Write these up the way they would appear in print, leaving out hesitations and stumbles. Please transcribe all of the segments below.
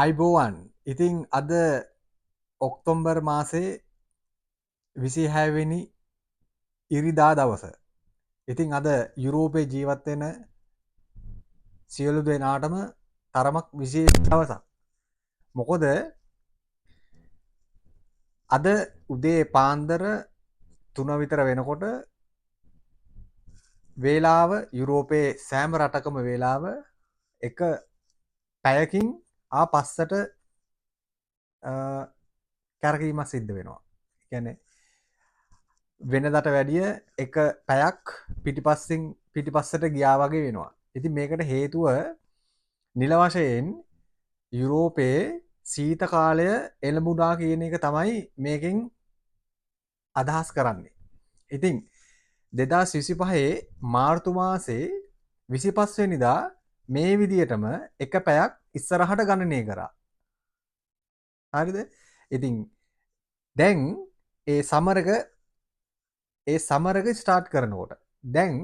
අයිබෝවන් ඉතිං අද ඔක්තොම්බර් මාසේ 26 වෙනි ඉරිදා දවස. ඉතිං අද යුරෝපයේ ජීවත් වෙන සියලු දෙනාටම තරමක් විශේෂ දවසක්. මොකද අද උදේ පාන්දර 3 විතර වෙනකොට වේලාව යුරෝපයේ සෑම රටකම වේලාව එක පැයකින් ආපස්සට කැරකීමක් සිද්ධ වෙනවා. කියන්නේ වෙනදට වැඩිය එක පැයක් පිටිපස්සට ගියා වගේ වෙනවා. ඉතින් මේකට හේතුව නිල වශයෙන් යුරෝපයේ සීත කාලය එළඹුණා කියන එක තමයි මේකෙන් අදහස් කරන්නේ. ඉතින් 2025 මාර්තු මාසේ 25 වෙනිදා මේ විදියටම එක පැයක් ඉස්සරහට ගණනය කරා. හරිද? ඉතින් දැන් ඒ සමරක ස්ටාර්ට් කරනකොට දැන්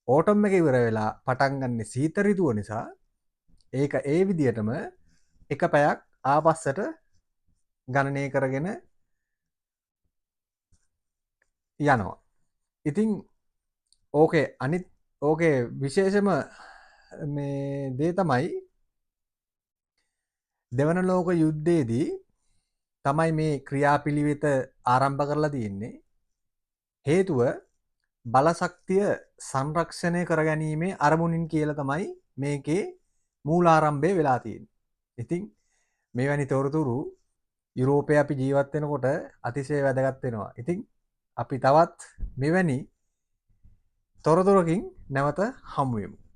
ඕටම් එක ඉවර වෙලා පටන් ගන්න සීත ඍතුව නිසා ඒක ඒ විදියටම එක පැයක් ආපස්සට ගණනය කරගෙන යනවා. ඉතින් ඕකේ විශේෂම මේ දේ තමයි දෙවන ලෝක යුද්ධයේදී තමයි මේ ක්‍රියාපිළිවෙත ආරම්භ කරලා තියෙන්නේ. හේතුව බලශක්තිය සංරක්ෂණය කරගැනීමේ අරමුණින් කියලා තමයි මේකේ මූලාරම්භය වෙලා තියෙන්නේ. ඉතින් මේවැනි තොරතුරු යුරෝපයේ අපි ජීවත් වෙනකොට අතිශය වැදගත් වෙනවා. ඉතින් අපි තවත් මෙවැනි තොරතුරකින් නැවත හමු වෙමු.